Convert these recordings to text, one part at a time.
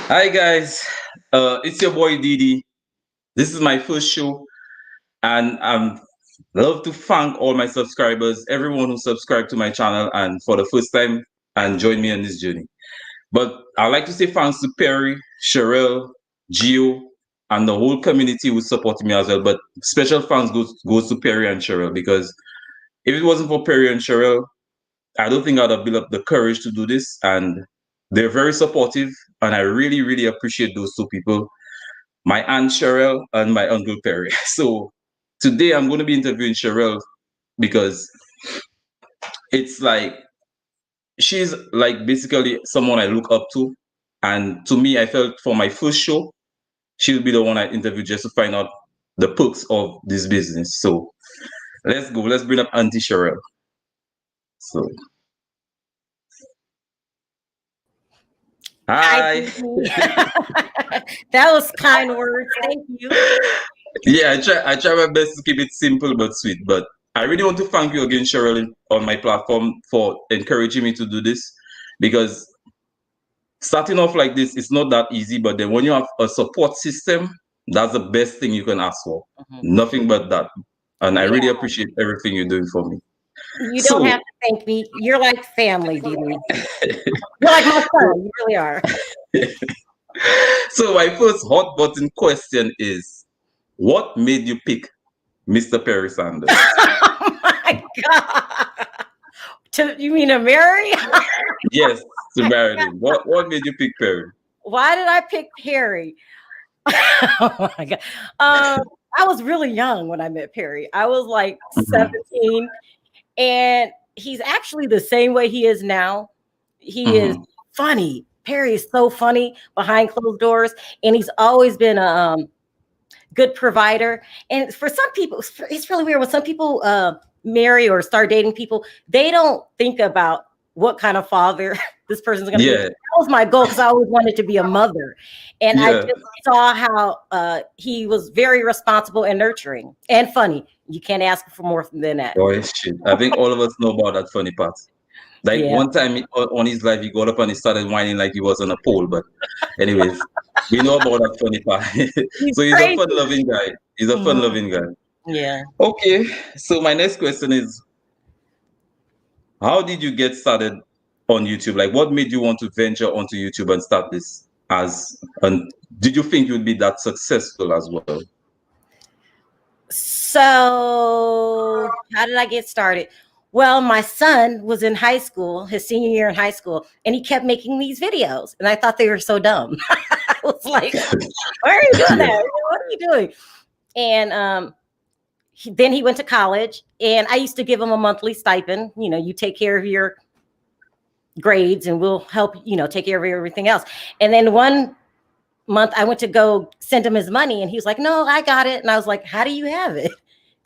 Hi guys, it's your boy Didi. This is my first show, and I'm love to thank all my subscribers, everyone who subscribed to my channel, and for the first time and join me on this journey. But I'd like to say thanks to Perry, Sharrell, Gio, and the whole community who supported me as well. But special thanks goes to Perry and Sharrell because if it wasn't for Perry and Sharrell, I don't think I'd have built up the courage to do this. And they're very supportive, and I really, really appreciate those two people, my aunt Sharrell and my uncle Perry. So today I'm going to be interviewing Sharrell because it's like she's like basically someone I look up to. And to me, I felt for my first show, she'll be the one I interview just to find out the perks of this business. So let's go. Let's bring up Auntie Sharrell. So Hi, hi. Dee. That was kind words. Thank you. Yeah, I try my best to keep it simple but sweet. But I really want to thank you again, Cheryl, on my platform for encouraging me to do this because starting off like this is not that easy. But then when you have a support system, that's the best thing you can ask for. Mhm. Nothing but that. And I Yeah, really appreciate everything you're doing for me. you don't have So, to thank me. You're like family, Dee Dee. You're like my son. You really are. so my first hot button question is, what made you pick Mr. Perry Sanders? Oh my God. You mean to marry? Yes, to marry him. What made you pick Perry? Why did I pick Perry? Oh my God. Um, I was really young when I met Perry. I was like Mhm, 17, and he's actually the same way he is now. He is mhm. funny. Perry is so funny behind closed doors, and he's always been a good provider. And for some people, it's really weird when some people marry or start dating people, they don't think about what kind of father this person's going to be. Yeah, That was my goal because I always wanted to be a mother, and I yeah. just saw how he was very responsible and nurturing and funny. You can't ask for more than that. Boy, shit. I think all of us know about that funny part. Like Yeah. one time on his life, he got up and he started whining like he was on a pole. But, anyways, we know about that funny part. He's So he's a crazy. fun-loving guy. He's a Mhm. fun-loving guy. Yeah. Okay. So my next question is, how did you get started on YouTube? Like, what made you want to venture onto YouTube and start this as? And did you think you'd be that successful as well? So, how did I get started? Well, my son was in high school, his senior year in high school, and he kept making these videos. And I thought they were so dumb. I was like, why are you doing Yeah. that? What are you doing? And then he went to college, and I used to give him a monthly stipend. You know, you take care of your grades, and we'll help, take care of everything else. And then one month I went to go send him his money, and he was like, "No, I got it." And I was like, "How do you have it?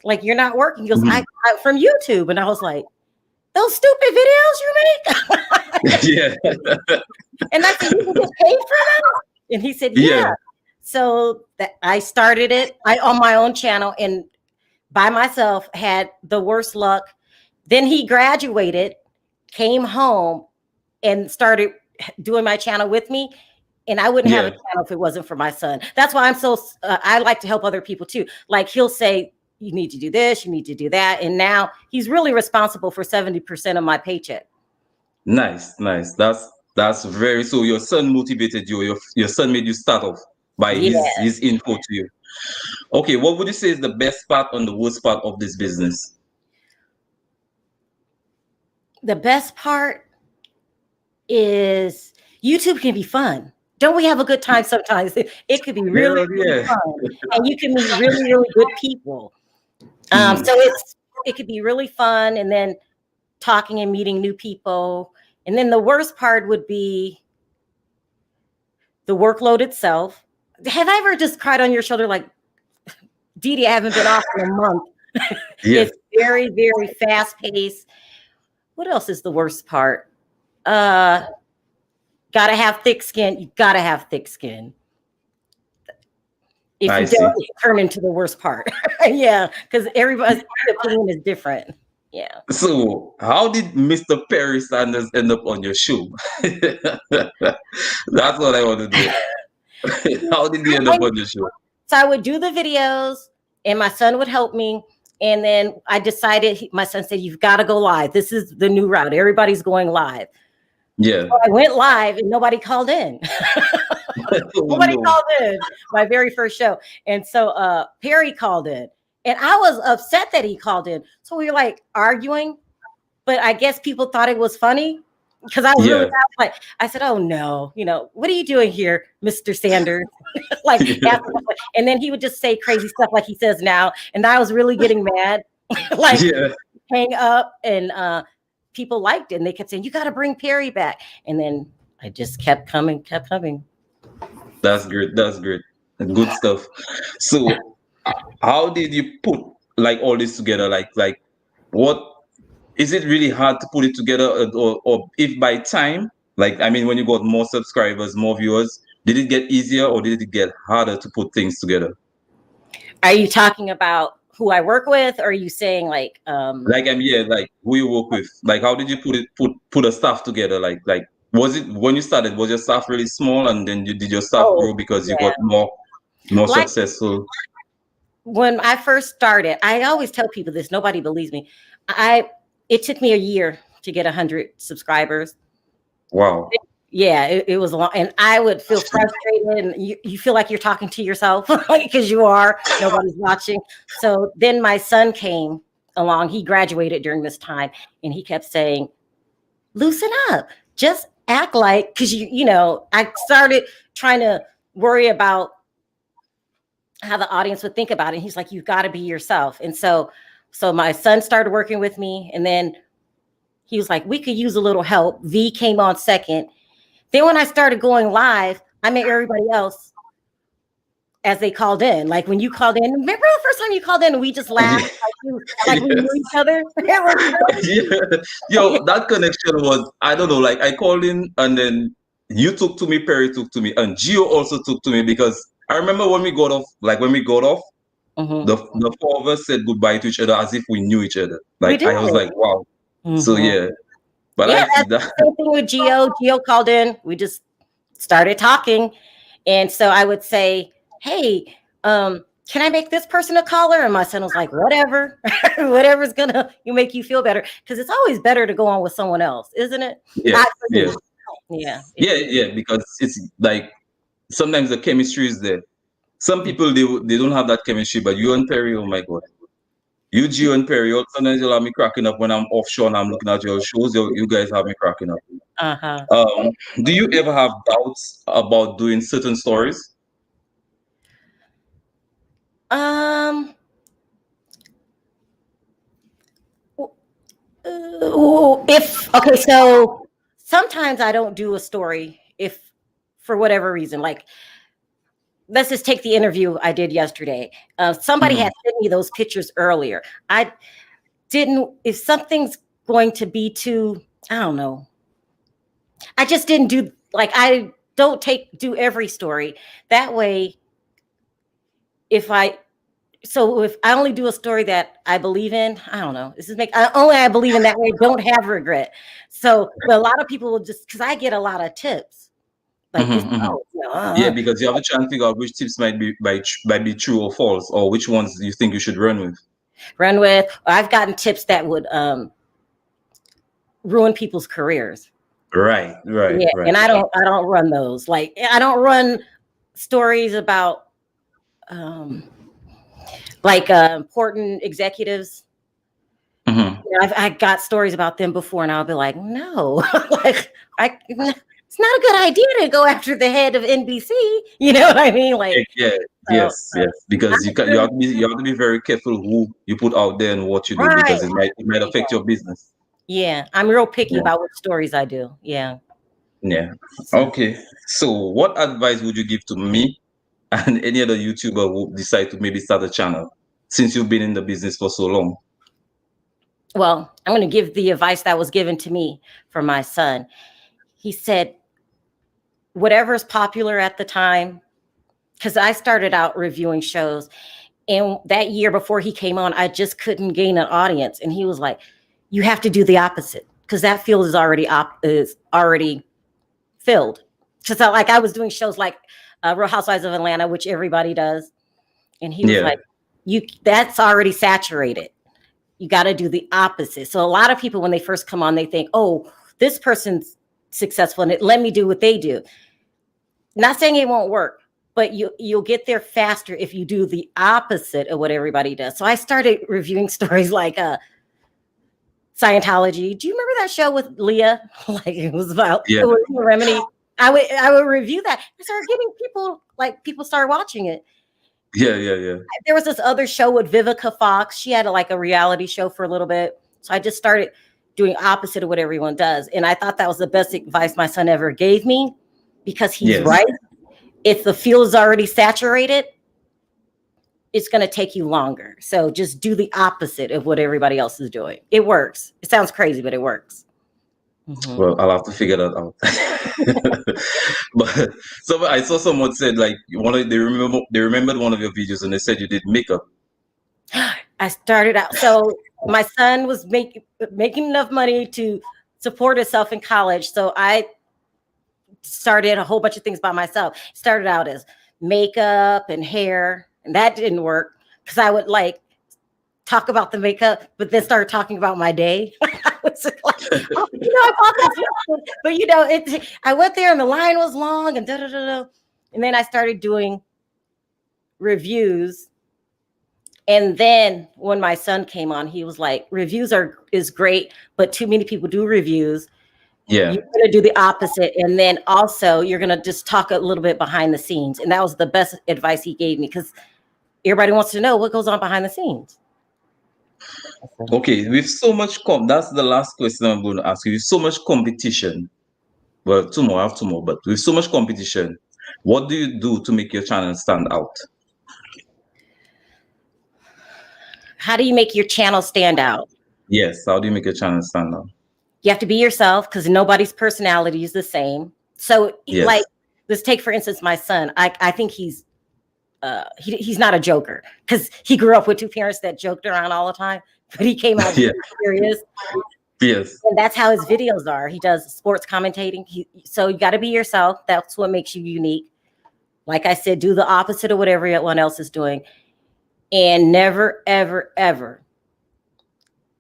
Like, you're not working." He goes, "I Mhm. got it from YouTube." And I was like, "Those stupid videos you make?" Yeah. And I said, "You can get paid for them?" And he said, "Yeah." Yeah. So that I started it on my own channel, and by myself, had the worst luck. Then he graduated, came home, and started doing my channel with me. And I wouldn't have a Yeah. channel if it wasn't for my son. That's why I'm so, I like to help other people too. Like, he'll say, "You need to do this, you need to do that." And now he's really responsible for 70% of my paycheck. Nice, nice. That's very so. Your son motivated you. Your son made you start off by Yeah. his info to you. Okay, what would you say is the best part and the worst part of this business? The best part is YouTube can be fun. Don't we have a good time sometimes? It could be really, Yeah, really yeah. fun. And you can meet really, really good people. Mhm. So it could be really fun, and then talking and meeting new people. And then the worst part would be the workload itself. Have I ever just cried on your shoulder like, "Dee Dee, I haven't been off in a month." Yes, It's very, very fast paced. What else is the worst part? Uh, Gotta have thick skin. You gotta have thick skin. If I you don't, see. it turn into the worst part. Yeah, because everybody's opinion is different. Yeah. So, how did Mr. Perry Sanders end up on your show? That's what I want to know. How did you end up on the show? So I would do the videos, and my son would help me. And then I decided, my son said, "You've got to go live. This is the new route. Everybody's going live." Yeah. So I went live, and nobody called in. Oh Nobody no. called in my very first show. And so Perry called in. And I was upset that he called in. So we were like arguing. But I guess people thought it was funny because I was really Yeah. like, I said, "Oh no, what are you doing here, Mr. Sanders?" Like, Yeah. and then he would just say crazy stuff like he says now. And I was really getting mad, like Yeah. hang up. And people liked it. And they kept saying, "You got to bring Perry back." And then I just kept coming, kept coming. That's great. That's great. Good stuff. So, how did you put like all this together? Like, what is it really hard to put it together, or if by time, like, I mean, when you got more subscribers, more viewers, did it get easier or did it get harder to put things together? Are you talking about who I work with, or are you saying like Like, yeah, like who you work with. Like, how did you put a staff together? Like, was it when you started? Was your staff really small, and then did your staff oh grow because you yeah. got more Like successful? when I first started, I always tell people this, nobody believes me. It took me a year to get 100 subscribers. Wow. Yeah, it was long, and I would feel frustrated, and you feel like you're talking to yourself because you are, nobody's watching. So then my son came along. He graduated during this time, and he kept saying, "Loosen up, just act like," because I started trying to worry about how the audience would think about it. He's like, "You've got to be yourself." And so my son started working with me, and then he was like, "We could use a little help." V came on second. Then when I started going live, I met everybody else as they called in. Like when you called in, remember the first time you called in and we just laughed like we knew each other? Yeah. Yo, that connection was, I don't know, like I called in and then you took to me, Perry took to me, and Gio also took to me because I remember when we got off, Mhm. the four of us said goodbye to each other as if we knew each other. We Like did. I was like, wow. So Mhm. yeah. But Yeah, I see that's that. the same thing with Gio. Gio called in. We just started talking. And so I would say, "Hey, can I make this person a caller?" And my son was like, "Whatever, whatever's gonna you make you feel better." Because it's always better to go on with someone else, isn't it? Yeah, Not for yeah. me. Yeah. Yeah, because it's like sometimes the chemistry is there. Some people they don't have that chemistry, but you and Perry, oh my god. You, Gio, and Perry, sometimes you'll have me cracking up when I'm offshore and I'm looking at your shows. You guys have me cracking up. Uh-huh. Um, do you ever have doubts about doing certain stories? Um. If okay, so sometimes I don't do a story if for whatever reason. Like, let's just take the interview I did yesterday. Somebody Hmm. had sent me those pictures earlier. I didn't. If something's going to be too, I don't know. I just didn't do like I don't do every story that way. If I if I only do a story that I believe in, I don't know. This is only I believe in that way. Don't have regret. So, but a lot of people will just because I get a lot of tips like this. Hmm. Hmm. Oh, Yeah, because you have to try and figure out which tips might be true or false, or which ones you think you should run with. run with. I've gotten tips that would ruin people's careers. Right, right, Yeah, right. and I don't run those. Like I don't run stories about um, like important executives. Hmm. I got stories about them before, and I'll be like, no, like it's not a good idea to go after the head of NBC. You know what I mean? Like, Yeah, so yes, yes. Because you have to be very careful who you put out there and what you do right, because it might affect your business. yeah, I'm real picky Yeah, about what stories I do. Yeah. yeah. So, Okay. So, what advice would you give to me and any other YouTuber who decide to maybe start a channel since you've been in the business for so long? well, I'm going to give the advice that was given to me from my son. He said, whatever's popular at the time, because I started out reviewing shows. And that year before he came on, I just couldn't gain an audience. And he was like, "You have to do the opposite because that field is already filled. because I was doing shows like Real Housewives of Atlanta, which everybody does, and he was Yeah. like, "You that's already saturated. You got to do the opposite." So a lot of people when they first come on, they think, "Oh, this person's successful, and let me do what they do." Not saying it won't work, but you'll get there faster if you do the opposite of what everybody does. So I started reviewing stories like Scientology. Do you remember that show with Leah? Like it was about Yeah. it was a remedy. I would review that. I started getting people started watching it. Yeah. Yeah. Yeah. There was this other show with Vivica Fox. She had like a reality show for a little bit. So I just started doing opposite of what everyone does. And I thought that was the best advice my son ever gave me because he's Yes. right. If the field is already saturated, it's going to take you longer. So just do the opposite of what everybody else is doing. It works. It sounds crazy, but it works. Mhm. Well, I'll have to figure that out. But so I saw someone said like they remembered one of your videos and they said you did makeup. I started out. So my son was making enough money to support himself in college. So I started a whole bunch of things by myself. Started out as makeup and hair, and that didn't work because I would like talk about the makeup, but then started talking about my day. I was like, oh, I bought this, but I went there and the line was long and da da da da, and then I started doing reviews. And then when my son came on, he was like, "Reviews is great, but too many people do reviews. Yeah. You're going to do the opposite. And then also you're going to just talk a little bit behind the scenes." And that was the best advice he gave me because everybody wants to know what goes on behind the scenes. Okay, with so much that's the last question I'm going to ask you. With so much competition, well, two more, I have two more, but with so much competition, what do you do to make your channel stand out? How do you make your channel stand out? Yes, how do you make your channel stand out? You have to be yourself because nobody's personality is the same. So Yes. like, let's take, for instance, my son. I think he's not a joker because he grew up with two parents that joked around all the time, but he came out Yeah. serious. Yes. And that's how his videos are. He does sports commentating. So you got to be yourself. That's what makes you unique. Like I said, do the opposite of what everyone else is doing. And never, ever, ever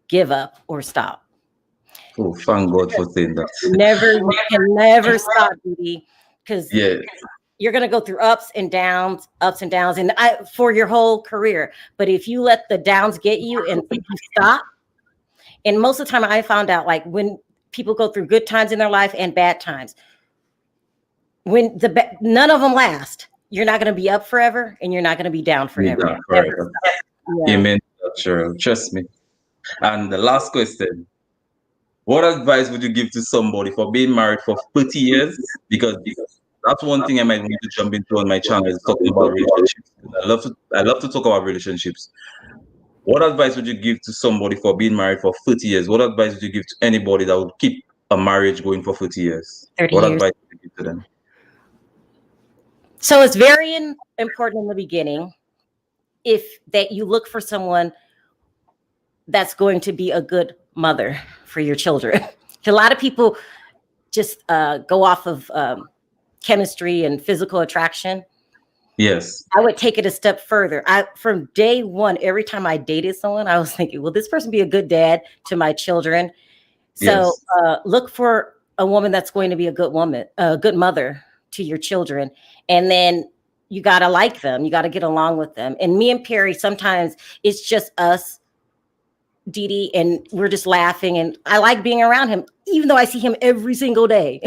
give up or stop. Oh, thank God for saying that. You can never stop, Dee, because Yeah. you're going to go through ups and downs, and for your whole career. But if you let the downs get you and you stop, and most of the time I found out, like when people go through good times in their life and bad times, when none of them last, you're not going to be up forever and you're not going to be down forever. Yeah, amen. Sure, trust me. And the last question: what advice would you give to somebody for being married for 30 years? Because that's one thing I might want to jump into on my channel is talking about relationships. I love to talk about relationships. What advice would you give to somebody for being married for 30 years? What advice would you give to anybody that would keep a marriage going for 30 years? 30 what years. Advice would you give to them? So it's very important in the beginning that you look for someone that's going to be a good mother for your children. A lot of people just go off of chemistry and physical attraction. Yes. I would take it a step further. From day one, every time I dated someone, I was thinking, will this person be a good dad to my children? So look for a woman that's going to be a good woman, a good mother to your children. And then you got to like them. You got to get along with them. And me and Perry, sometimes it's just us, Dee Dee, and we're just laughing. And I like being around him, even though I see him every single day.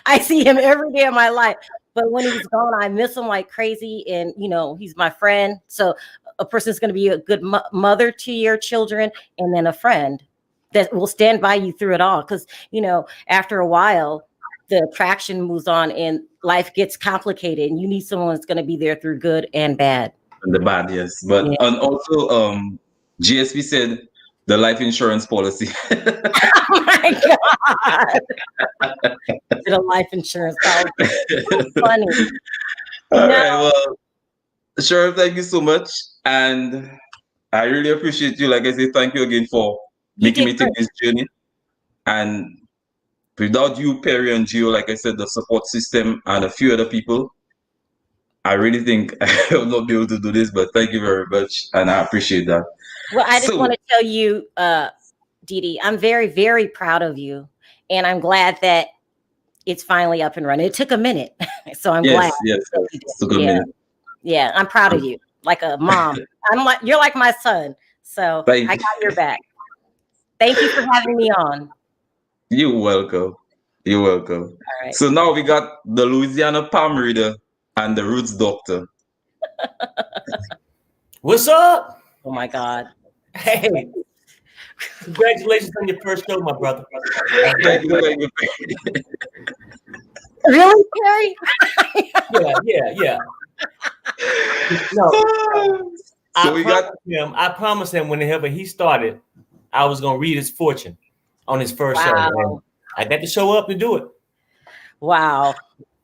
I see him every day of my life. But when he's gone, I miss him like crazy. And, he's my friend. So a person's going to be a good mother to your children and then a friend that will stand by you through it all. Because, after a while, the attraction moves on and life gets complicated. And you need someone that's going to be there through good and bad. And the bad, yes. But and also, GSP said the life insurance policy. Oh my God. The life insurance policy. So funny. All right. Well, Sharrell, thank you so much. And I really appreciate you. Like I say, thank you again for making me take this journey. And Without you, Perry and Gio, like I said, the support system and a few other people, I really think I will not be able to do this. But thank you very much, and I appreciate that. Well, I just want So to tell you, Dee, I'm very, very proud of you, and I'm glad that it's finally up and running. It took a minute, so I'm glad. yes, it's a good Yeah, minute. yeah, I'm proud of you, like a mom. You're like my son, so Thank I you. got your back. Thank you for having me on. You're welcome. You're welcome. All right. So now we got the Louisiana palm reader and the roots doctor. What's up? Oh my God. Hey, congratulations on your first show, my brother. Thank you. Really, Terry? Yeah. No, So we got I promised him whenever he started, I was gonna read his fortune on his first show. And I got to show up and do it. Wow.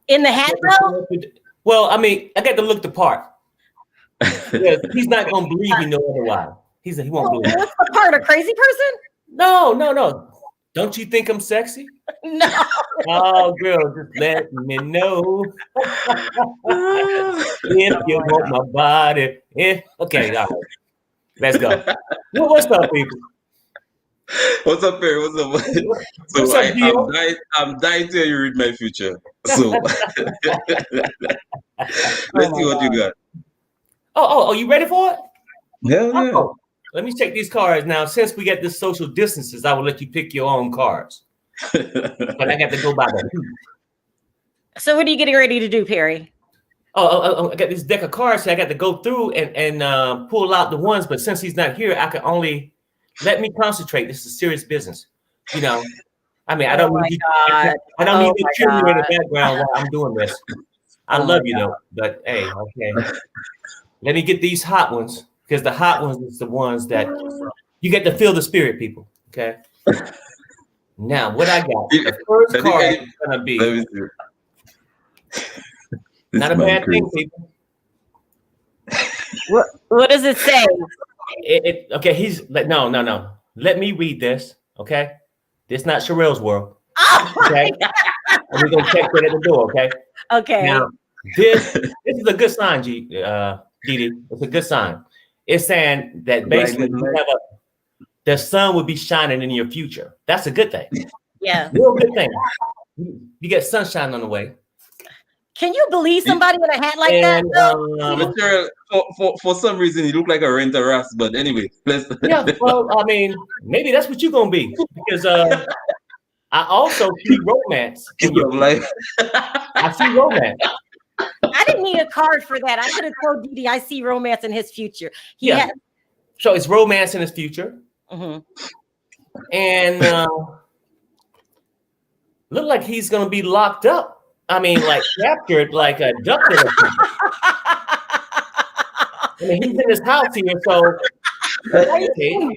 In the hat though? Well, I mean, I got to look the part. Yeah, he's not gonna believe me no otherwise. He won't believe. What's the part? A crazy person? No. Don't you think I'm sexy? No. Oh, girl, just let me know if you want my body. Okay, all right. Let's go. What's up, people? What's up, Perry? What's up? So What's up, Gio? I'm dying to hear you read my future. So let's see what you got. Oh, you ready for it? Hell yeah. Oh, let me check these cards now. Since we got this social distances, I will let you pick your own cards. But I got to go by that. So what are you getting ready to do, Perry? I got this deck of cards. So I got to go through and pull out the ones. But since he's not here, I can only let me concentrate. This is serious business. You know, I mean, I don't need to cheer you in the background while I'm doing this. I love you though, but hey, okay. Let me get these hot ones because the hot ones is the ones that you get to feel the spirit, people. Okay. Now, what I got? The first card is gonna be not a bad thing, people. What does it say? Okay, he's like, no. Let me read this. Okay, this is not Sharrell's world. Okay, and we're gonna check that at the door. Okay. Okay. Now, this is a good sign, Didi. It's a good sign. It's saying that basically the sun will be shining in your future. That's a good thing. Yeah. Real good thing. You get sunshine on the way. Can you believe somebody in a hat like that? For some reason, you look like a renter ras. But anyway, yeah. Well, I mean, maybe that's what you're gonna be because I also see romance in your life. I see romance. I didn't need a card for that. I could have told Didi I see romance in his future. So it's romance in his future. Mm-hmm. And look like he's gonna be locked up. I mean, like captured, like abducted. I mean, he's in his house here, so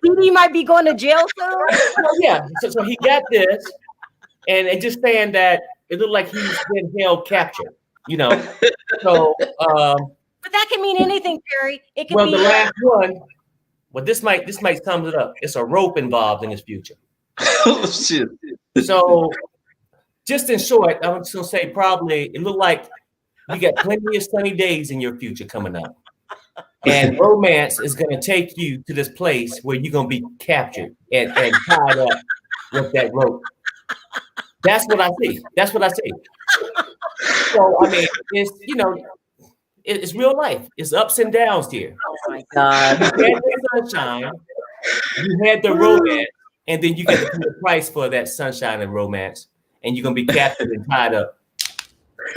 Didi might be going to jail soon. Well, yeah. So he got this, and just saying that it looked like he's been held captured. You know, so but that can mean anything, Perry. It can be the last one. Well, this might sum it up. It's a rope involved in his future. Oh shit! So, just in short, I'm just gonna say probably it looked like you got plenty of sunny days in your future coming up, and romance is gonna take you to this place where you're gonna be captured and tied up with that rope. That's what I see. So I mean, it's real life. It's ups and downs here. Oh my God! You had the sunshine, you had the romance, and then you get to pay the price for that sunshine and romance, and you're gonna be captured and tied up.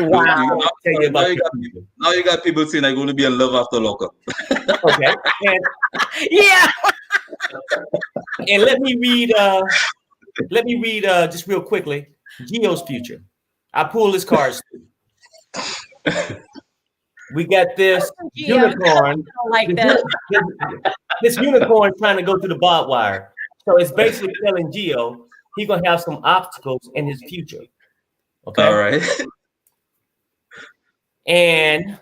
Wow! Now you got people saying I'm going to be in love after lockup. Okay. Yeah. And let me read just real quickly Gio's future. I pull his cards. We got this unicorn. This unicorn trying to go through the barbed wire. So it's basically telling Gio he's gonna have some obstacles in his future. Okay. All right. And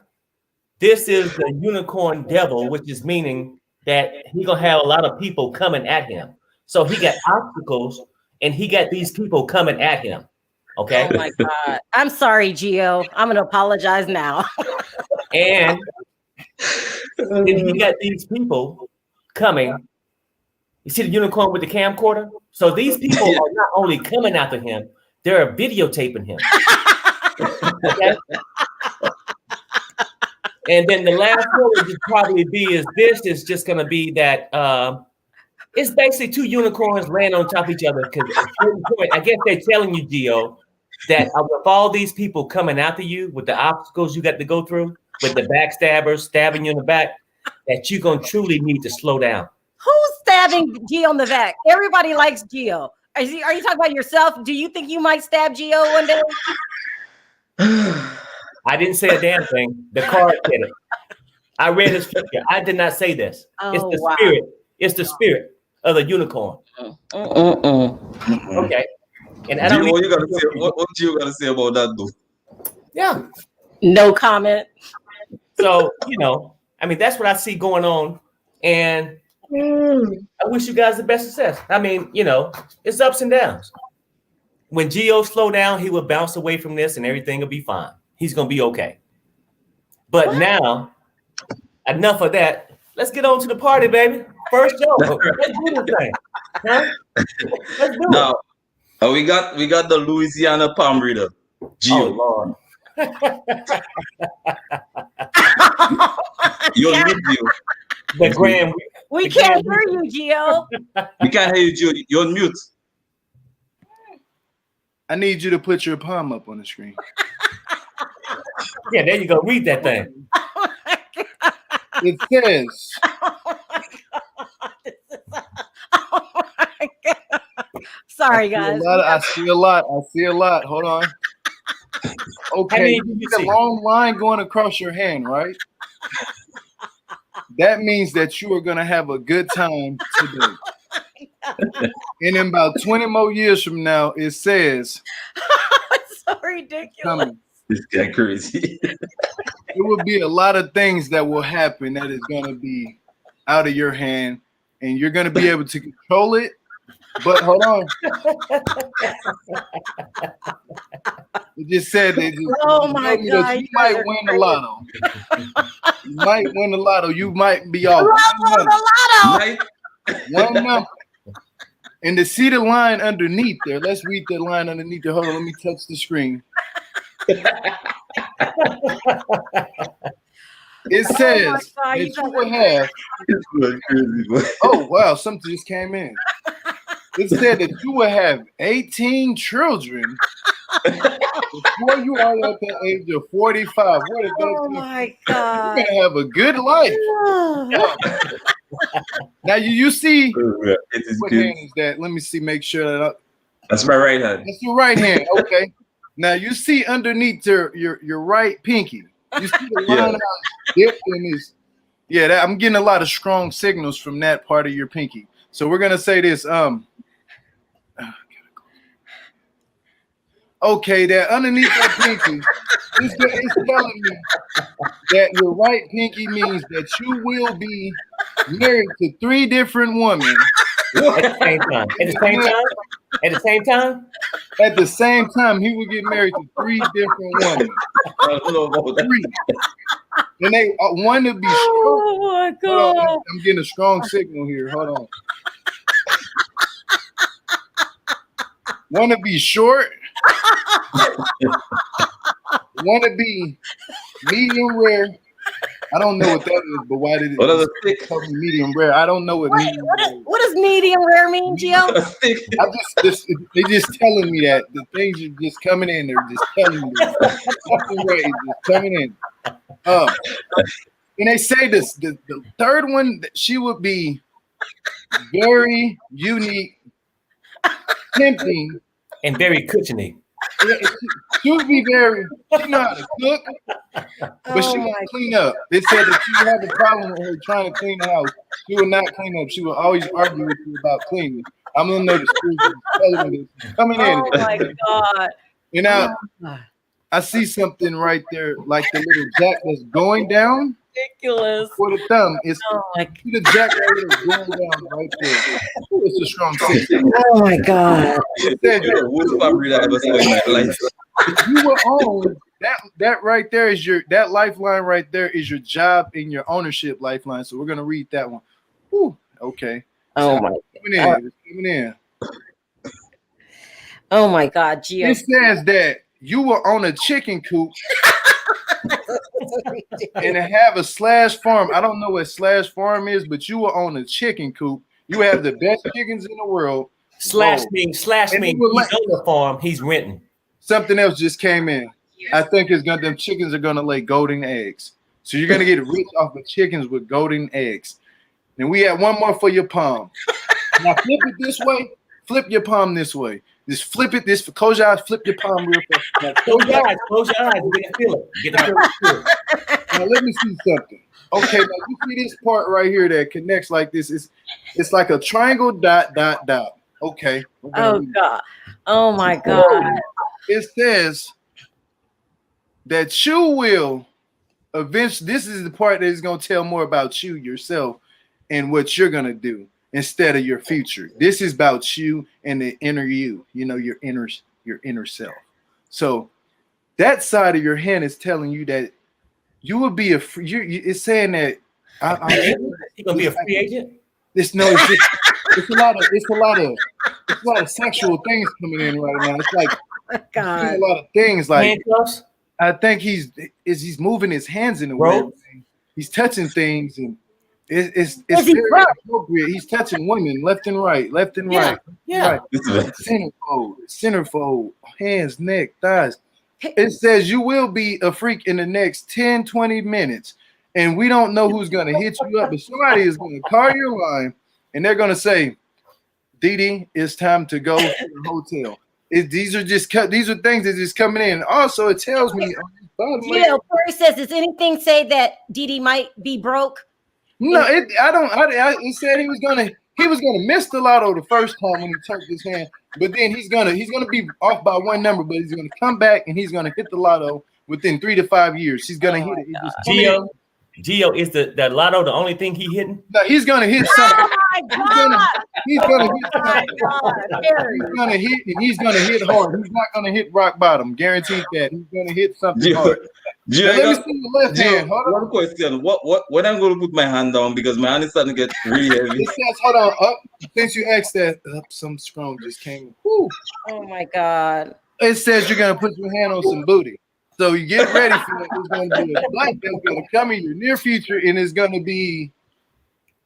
this is the unicorn devil, which is meaning that he's gonna have a lot of people coming at him. So he got obstacles and he got these people coming at him. Okay. Oh my God. I'm sorry, Gio. I'm gonna apologize now. And then he got these people coming. You see the unicorn with the camcorder? So these people are not only coming after him, they're videotaping him. Okay? And then the last one would probably be this is just going to be that it's basically two unicorns laying on top of each other. Because at a certain point, I guess they're telling you, Gio, that with all these people coming after you with the obstacles you got to go through, with the backstabbers stabbing you in the back, that you're going to truly need to slow down. Who's stabbing Gio in the back? Everybody likes Gio. Are you talking about yourself? Do you think you might stab Gio one day? I didn't say a damn thing. The card said it. I read his picture. I did not say this. Oh, it's the wow. spirit. It's the spirit of the unicorn. Okay. And I don't Gio, what you gotta say about that, though? Yeah. No comment. So, I mean, that's what I see going on. And I wish you guys the best success. I mean, it's ups and downs. When Gio slow down, he will bounce away from this and everything will be fine. He's going to be okay. But now, enough of that. Let's get on to the party, baby. First show. Let's do this thing. Huh? Let's do now, we got the Louisiana palm reader, Gio. Oh, Lord. You're mute, Gio. The Graham. We can't hear you, Gio. We can't hear you, Gio. You're on mute. I need you to put your palm up on the screen. Yeah, there you go. Read that thing. It says, Sorry, guys. I see a lot. Hold on. Okay, you see a long line going across your hand, right? That means that you are going to have a good time today. And in about 20 more years from now, it says, It's so ridiculous. Coming. This guy crazy. There will be a lot of things that will happen that is going to be out of your hand, and you're going to be able to control it. But hold on. It just said that Oh my God, you might win the lotto. You might win the lotto. You might be off one number. And to see the line underneath there, let's read the line underneath there. Hold on, let me touch the screen. It says that you will have. Oh wow, something just came in. It said that you will have 18 children before you are at the age of 45. What is that? Oh my God. You're gonna have a good life. Now you see what hand is that? Let me see, make sure that that's my right hand. That's your right hand. Okay. Now you see underneath your right pinky. You see the line dipped in this. Yeah, I'm getting a lot of strong signals from that part of your pinky. So we're gonna say this. Okay, that underneath that pinky is telling me that your right pinky means that you will be married to 3 different women at the same time. At the same time? At the same time? At the same time, he will get married to 3 different women. 3. And they one to be short. Oh my God. I'm getting a strong signal here. Hold on. Want to be short? Want to be medium rare? I don't know what that is, but why did it call me medium rare? I don't know what medium rare is. What does medium rare mean, Gio? They just telling me that the things are just coming in. They're just telling me something right is just coming in. And they say this: the third one, she would be very unique, tempting, and very cushiony. She would be very. She know how to cook, but she won't clean up. They said that you have a problem with her trying to clean the house. She would not clean up. She would always argue with you about cleaning. I'm gonna know the school telling me this. Coming in. Oh my God. I see something right there, like the little jack that's going down. ridiculous. For the thumb, it's Oh my, the jack going down right there. It's a strong six. oh my God. Worst family I ever saw in my life. You will own that right there is that lifeline right there is your job and your ownership lifeline. So we're gonna read that one. Whew, okay. Oh my God. It's coming in. Oh my God, Gio. It says that you will own a chicken coop and have a slash farm. I don't know what slash farm is, but you will own a chicken coop. You have the best chickens in the world. Slash means he's on the farm, he's renting. Something else just came in. I think them chickens are gonna lay golden eggs. So you're gonna get rich off of chickens with golden eggs. And we have one more for your palm. Now flip it this way. Flip your palm this way. Just flip it this. Close your eyes. Flip your palm real fast. Now, Close your eyes. Close your eyes. Get to feel it. Get to feel it. Now let me see something. Okay, now you see this part right here that connects like this. It's like a triangle dot dot dot. Okay. Oh God. Oh my God. It says that you will eventually. This is the part that is going to tell more about you yourself and what you're going to do instead of your future. This is about you and the inner you. You know, your inner self. So that side of your hand is telling you that you will be it's saying that you're gonna be a free agent. It's a lot of sexual things coming in right now. It's like a lot of things like handcuffs. I think he's moving his hands in the way. He's touching things and it's very appropriate. He's touching women left and right. Yeah. Right. Centerfold, hands, neck, thighs. It says you will be a freak in the next 10, 20 minutes. And we don't know who's going to hit you up, but somebody is going to call your line and they're going to say, Dee, it's time to go to the hotel. These are things that just coming in. Also, it tells me. Corey says, does anything say that Dee might be broke? No, I don't. It said he was gonna miss the lotto the first time when he turned his hand, but then he's gonna be off by one number, but he's gonna come back and he's gonna hit the lotto within 3 to 5 years. He's gonna hit it. Gio, is the lotto the only thing he hitting? No, he's gonna hit something. Oh my God! He's gonna hit something. He's gonna hit and he's gonna hit hard. He's not gonna hit rock bottom. Guaranteed that. He's gonna hit something hard. Gio, let me see the left hand. Hold on. One question. What when I'm gonna put my hand down because my hand is starting to get really heavy. It says, hold on, up. Since you asked that, up some scrum just came in. Woo. Oh my God. It says you're gonna put your hand on some booty. So you get ready for it. It's going to be a blank that's going to come in your near future, and it's going to be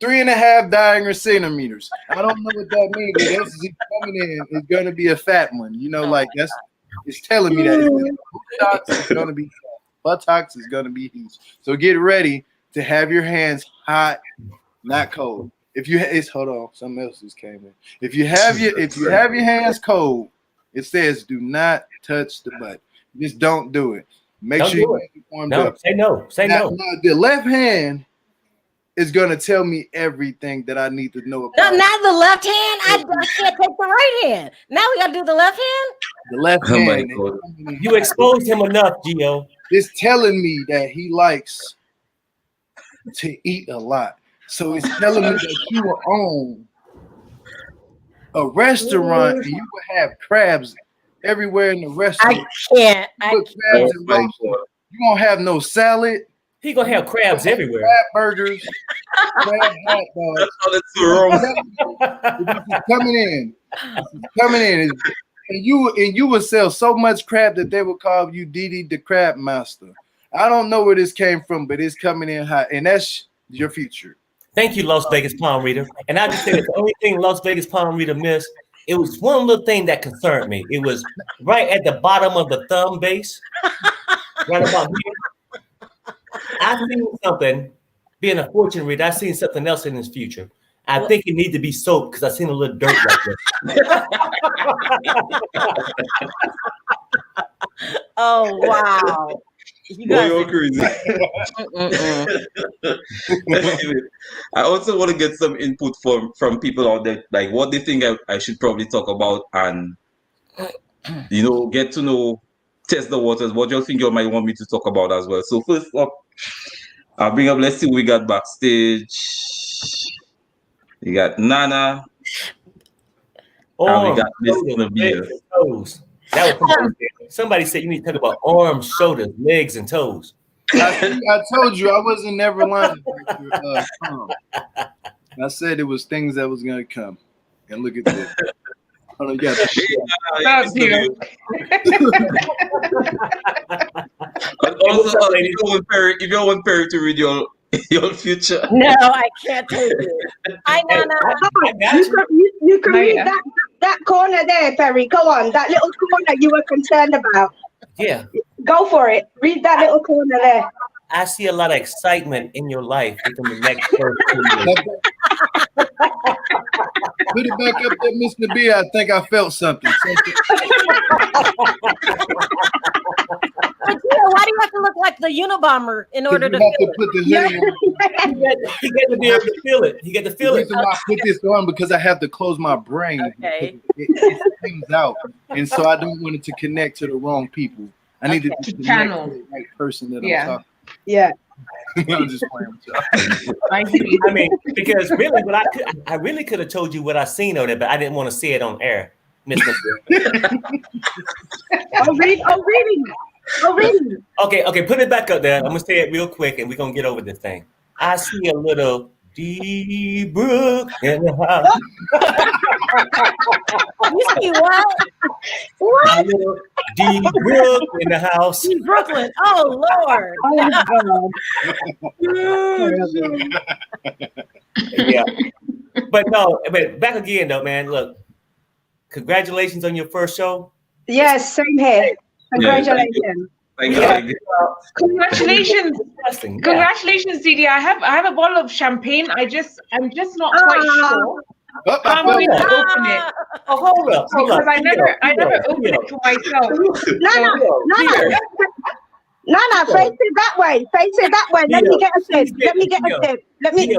3.5 diagonal centimeters. I don't know what that means, but that's coming in. It's going to be a fat one. You know, like it's telling me that buttocks is going to be fat. Buttocks is going to be huge. So get ready to have your hands hot, not cold. Hold on, something else just came in. If you have your hands cold, it says do not touch the butt. Just don't do it. Make sure you get warmed up. Say no. Now, the left hand is going to tell me everything that I need to know about. Not the left hand. I can't take the right hand. Now we got to do the left hand. The left hand. You exposed him enough, Gio. It's telling me that he likes to eat a lot. So it's telling me that you will own a restaurant and you will have crabs everywhere in the restaurant. I can't. You won't have no salad. He gonna have crabs everywhere. Crab burgers, crab hot dogs. That's all it's wrong. This is coming in. And you will sell so much crab that they will call you Dee the Crab Master. I don't know where this came from, but it's coming in hot, and that's your future. Thank you, Las Vegas Palm Reader. And I just say that the only thing Las Vegas Palm Reader missed. It was one little thing that concerned me. It was right at the bottom of the thumb base, right about here. I seen something, being a fortune reader, I seen something else in his future. I think it needs to be soap because I seen a little dirt right there. Oh, wow. You're crazy. I also want to get some input from people out there, like what they think I should probably talk about and, get to know, test the waters, what you think you might want me to talk about as well. So first up, I'll bring up. Let's see who we got backstage. We got Nana. And we got Miss Nabia. Toes. That was somebody said you need to talk about arms, shoulders, legs, and toes. I told you I wasn't never lying. I said it was things that was gonna come, and look at this. Oh, you got also, if you want Perry to read your future. No, I can't take it. Hi, Nana. You can read that corner there, Perry. Go on, that little corner you were concerned about. Yeah. Go for it. Read that little corner there. I see a lot of excitement in your life within the next 2 years. Put it back up there, Mr. B. I think I felt something. But why do you have to look like the Unabomber in order to feel it? Put the hoodie on. He got to be able to feel it. He got to feel it. I put this on because I have to close my brain. Okay. It things out, and so I don't want it to connect to the wrong people. I need to channel the right person that I'm talking. Yeah. I'm just playing with y'all. I mean, because really, I really could have told you what I seen on it, but I didn't want to say it on air, Mr. Reading. Okay, put it back up there. I'm gonna say it real quick, and we're gonna get over this thing. I see a little D Brook in the house. You see what? A little D Brook in the house. In Brooklyn. Oh Lord. Yeah. But no, but back again though, man. Look, congratulations on your first show. Yes, same here. Congratulations. Thank you. Congratulations. Congratulations, Didi. I have a bottle of champagne. I'm just not quite sure. I'm going to open it. Oh, hold up. Because I never opened it for myself. No, face it that way. Face it that way. Let me get a sip. Let me get a sip. Let me. Hey,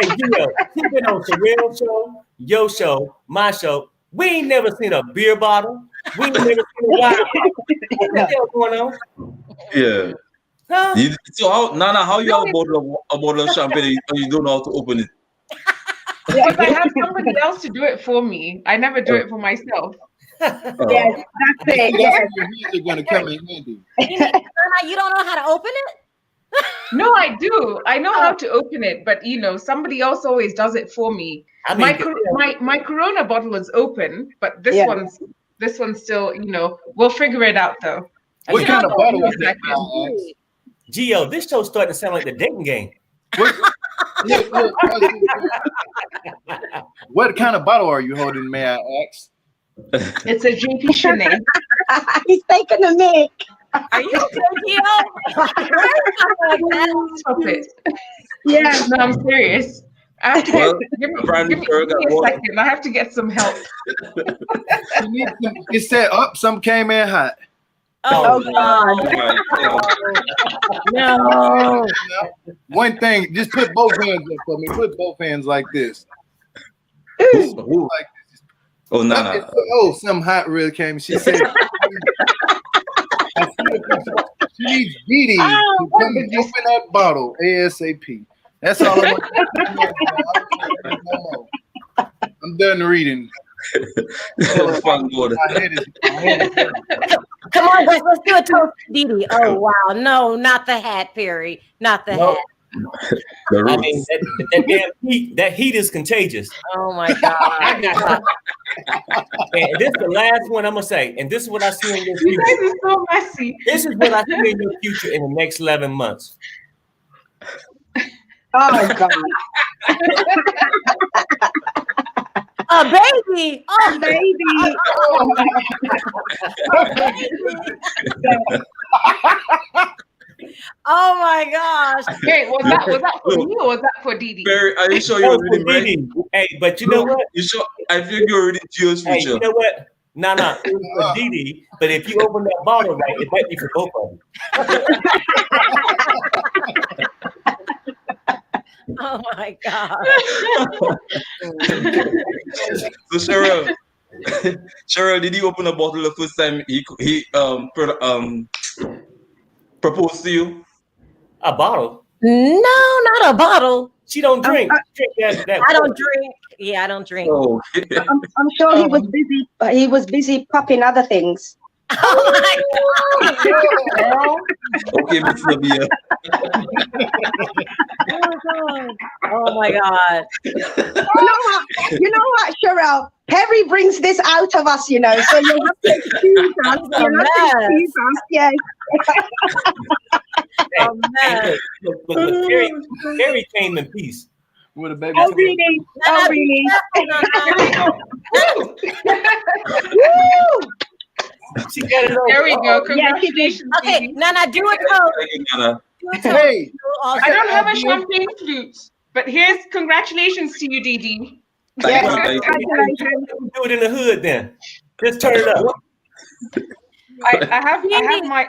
Gio, she's been on Sharrell show, your show, my show. We ain't never seen a beer bottle. We ain't never seen a wine bottle. What the hell going on? Yeah. Huh? So how you have a bottle of champagne and you don't know how to open it? Because I have somebody else to do it for me. I never do it for myself. Yes, that's it. Yes. Your hands are gonna come in handy. You don't know how to open it? No, I do. I know how to open it, but somebody else always does it for me. I mean, my Corona bottle is open, but this one's still. We'll figure it out though. What kind of bottle is that? Gio, this show's starting to sound like the dating game. What kind of bottle are you holding, may I ask? It's a JP Chenet. He's taking a mic. Are you Gio? Stop it. Yeah. No, I'm serious. I have to give me a second. I have to get some help. It said some came in hot. Oh God. No. One thing, just put both hands up for me. Put both hands like this. Ooh. Like this. Oh, no. Oh, some hot really came. She said she needs Didi to come and open that bottle ASAP. That's all I want. I'm done reading. Fun water. Come on, guys, let's do a toast to Didi. Oh wow, no, not the hat, Perry, not the hat. I mean, that heat is contagious. Oh my God. And this is the last one I'm gonna say, and this is what I see in your future. You guys are so messy. This is what I see in your future in the next 11 months. Oh God. A baby. Oh, Baby. oh my gosh. Wait, was that for me or was that for Didi? Barry, are you sure you're reading right? Hey, but you know what? You sure? I think you're reading Gio's future. Hey, you know what? No, it was for Didi, but if you open that bottle right, it might be for both of them. Oh my God. So Sharrell, did he open a bottle the first time he proposed to you? A bottle? No, not a bottle. She don't drink. That I don't drink. Yeah, I don't drink. Oh, I'm sure he was busy. He was busy popping other things. Oh my God. okay, Miss Nabia. Oh my God. You know what, Sharrell? Perry brings this out of us, you know. So you have to excuse us. You have to excuse us. Yes. Look, Perry came in peace. With a baby. Oh, really? Oh, really? She got it over. There we go. Congratulations. Okay, Nana, do a toast. Hey, I don't have a champagne flute, but here's congratulations to you, Didi. Thank you. Do it in the hood then. Just turn it up. I have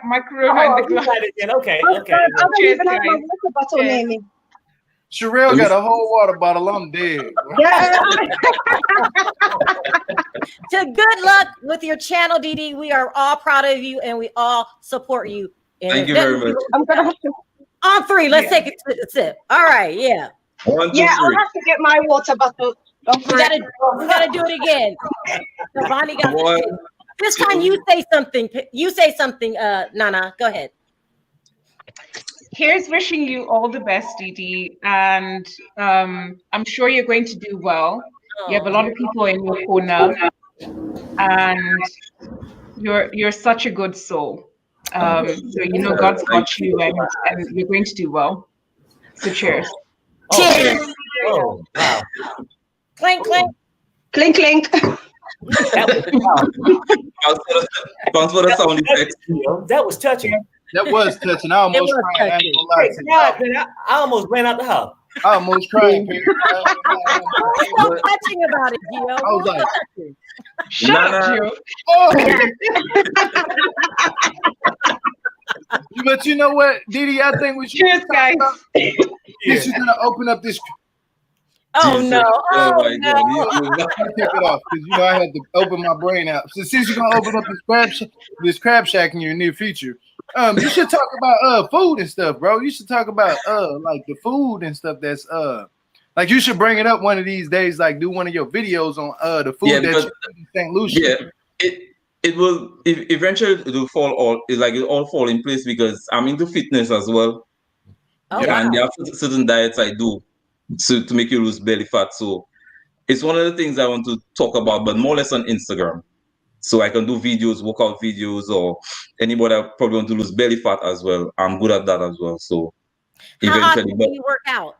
my Corona in the glass. Okay. I don't even have my water bottle near me. Sharrell got a whole water bottle. I'm dead. Yeah. So good luck with your channel, Didi. We are all proud of you, and we all support you. And Thank you very much. I'm gonna have to. On three, let's take a sip. All right, yeah. 1, 2, Yeah, 3. I'll have to get my water bottle. We gotta do it again. So Bonnie got One, this time. You say something. You say something. Nana, go ahead. Here's wishing you all the best, Didi, and I'm sure you're going to do well. You have a lot of people in your corner, and you're such a good soul. So you know God's got you, and you're going to do well. So cheers. Cheers. Oh, wow. Clink, clink. Clink, clink. Thanks for the sound effects. That was touching. That was touching. I almost cried. I ain't gonna lie to you. I almost ran out the house. I almost cried. What's so touching about it, Gio? I was like, Shut up, Gio. But you know what, Didi? I think we should. Cheers, guys. This is gonna open up this. Oh no! Oh my no! God. Take it off because you know I had to open my brain out. So since you're gonna open up this crab shack in your near future, you should talk about food and stuff, bro. You should talk about like the food and stuff that's like you should bring it up one of these days, like do one of your videos on the food that you eat in St. Lucia. Yeah, it will eventually it will all fall in place because I'm into fitness as well. Oh, and wow. there are certain diets I do to make you lose belly fat. So it's one of the things I want to talk about, but more or less on Instagram. So I can do videos, workout videos, or anybody that probably want to lose belly fat as well. I'm good at that as well. So How often do you work out?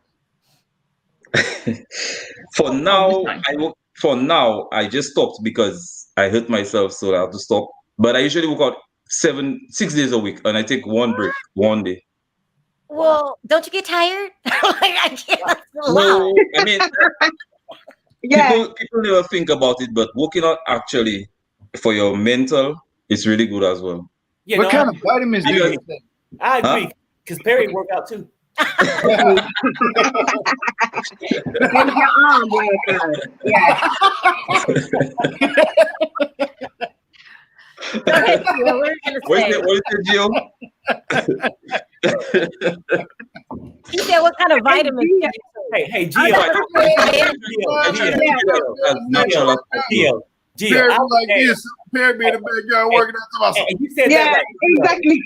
For now, I just stopped because I hurt myself, so I have to stop. But I usually work out 6 days a week, and I take one break, one day. Well, don't you get tired? I can't. No, I mean, people never think about it, but working out actually for your mental is really good as well. Yeah, what kind of vitamins do you take? I agree, because Perry work out too. Go ahead, Gio. What are you What is it, Gio? He said, "What kind of vitamins?" Hey, Gio. Perry like this. Perry be in the backyard working out to myself. You said that exactly.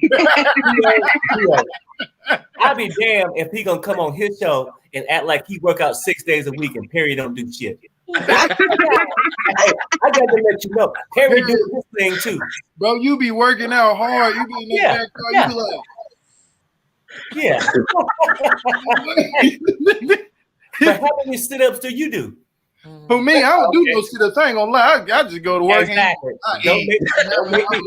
I'll be damned if he gonna come on his show and act like he work out 6 days a week and Perry don't do shit. I got to let you know, Perry do this thing too. Bro, you be working out hard. You be in the backyard. You be like. But how many sit-ups do you do? For me, I don't do no sit-ups. I ain't gonna lie. I just go to work. Exactly. Don't make me